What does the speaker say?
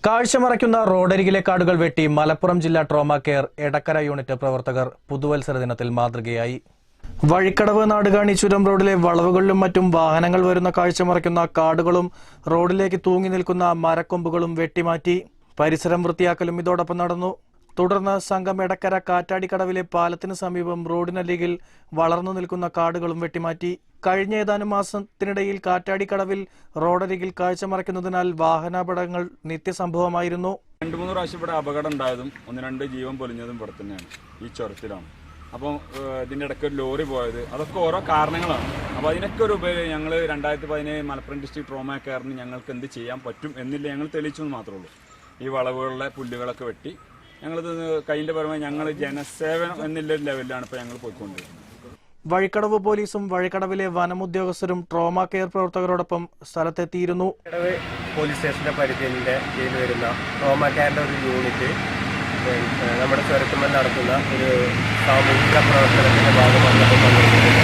കാഴ്ചമറയ്ക്കുന്ന റോഡരികിലെ കാടുകൾ വെട്ടി മലപ്പുറം ജില്ലാ ട്രോമ കെയർ എടക്കര യൂണിറ്റ് പ്രവർത്തകർ പുതുവത്സര ദിനത്തിൽ മാതൃകയായി. വഴിക്കടവ് നാടുകാണി ചുരം റോഡിലെ വളവുകളിലും മറ്റും വാഹനങ്ങൾ വരുന്ന കാഴ്ചമറയ്ക്കുന്ന കാടുകളും റോഡിലേക്ക് തൂങ്ങി നിൽക്കുന്ന മരക്കൊമ്പുകളും വെട്ടിമാറ്റി. പരിസരം വൃത്തിയാക്കലും ഇതോടൊപ്പം നടന്നു. തുടർന്ന് സംഘം എടക്കര കാറ്റാടിക്കടവിലെ പാലത്തിന് സമീപം റോഡിനരികിൽ വളർന്നു നിൽക്കുന്ന കാടുകളും വെട്ടിമാറ്റി. കഴിഞ്ഞ ഏതാനും മാസത്തിനിടയിൽ കാറ്റാടിക്കടവിൽ റോഡരികിൽ കാഴ്ചമറയ്ക്കുന്നതിനാൽ വാഹനാപകടങ്ങൾ നിത്യസംഭവമായിരുന്നു. 2-3 പ്രാവശ്യം ഇവിടെ അപകടം ഉണ്ടായതും 1-2 ജീവൻ പൊലിഞ്ഞതും ഇവിടെ തന്നെയാണ്, ഈ ചുരത്തിലാണ്. അപ്പോൾ ഇതിൻ്റെ ഇടയ്ക്ക് ഒരു ലോറി പോയത്, അതൊക്കെ ഓരോ കാരണങ്ങളാണ്. അപ്പോൾ അതിനൊക്കെ ഒരു ഉപയോഗം ഞങ്ങൾ 2017 മലപ്പുറം ഡിസ്ട്രിക്ട് ട്രോമ കെയറിന് ഞങ്ങൾക്ക് എന്ത് ചെയ്യാൻ പറ്റും എന്നില്ല ഞങ്ങൾ തെളിയിച്ചെന്ന് മാത്രമേ ഉള്ളൂ. ഈ വളവുകളിലെ പുല്ലുകളൊക്കെ വെട്ടി ഞങ്ങളിത് കൈൻ്റെ പരമായി ഞങ്ങൾ ജനസേവനം എന്നുള്ള ലെവലിലാണ് ഇപ്പോൾ ഞങ്ങൾ പോയിക്കൊണ്ടിരിക്കുന്നത്. വഴിക്കടവ് പോലീസും വഴിക്കടവിലെ വനമുദ്യോഗസ്ഥരും ട്രോമ കെയർ പ്രവർത്തകരോടൊപ്പം സ്ഥലത്തെത്തിയിരുന്നു. പോലീസ് സ്റ്റേഷന്റെ പരിധിയുടെ കീഴിൽ വരുന്ന ട്രോമ കെയറിന്റെ ഒരു യൂണിറ്റ് നമ്മുടെ ചുരത്തുമ്പോൾ നടത്തുന്ന ഒരു സാമൂഹിക പ്രവർത്തനത്തിന്റെ ഭാഗമാണ് നമ്മൾ പങ്കെടുക്കുന്നത്.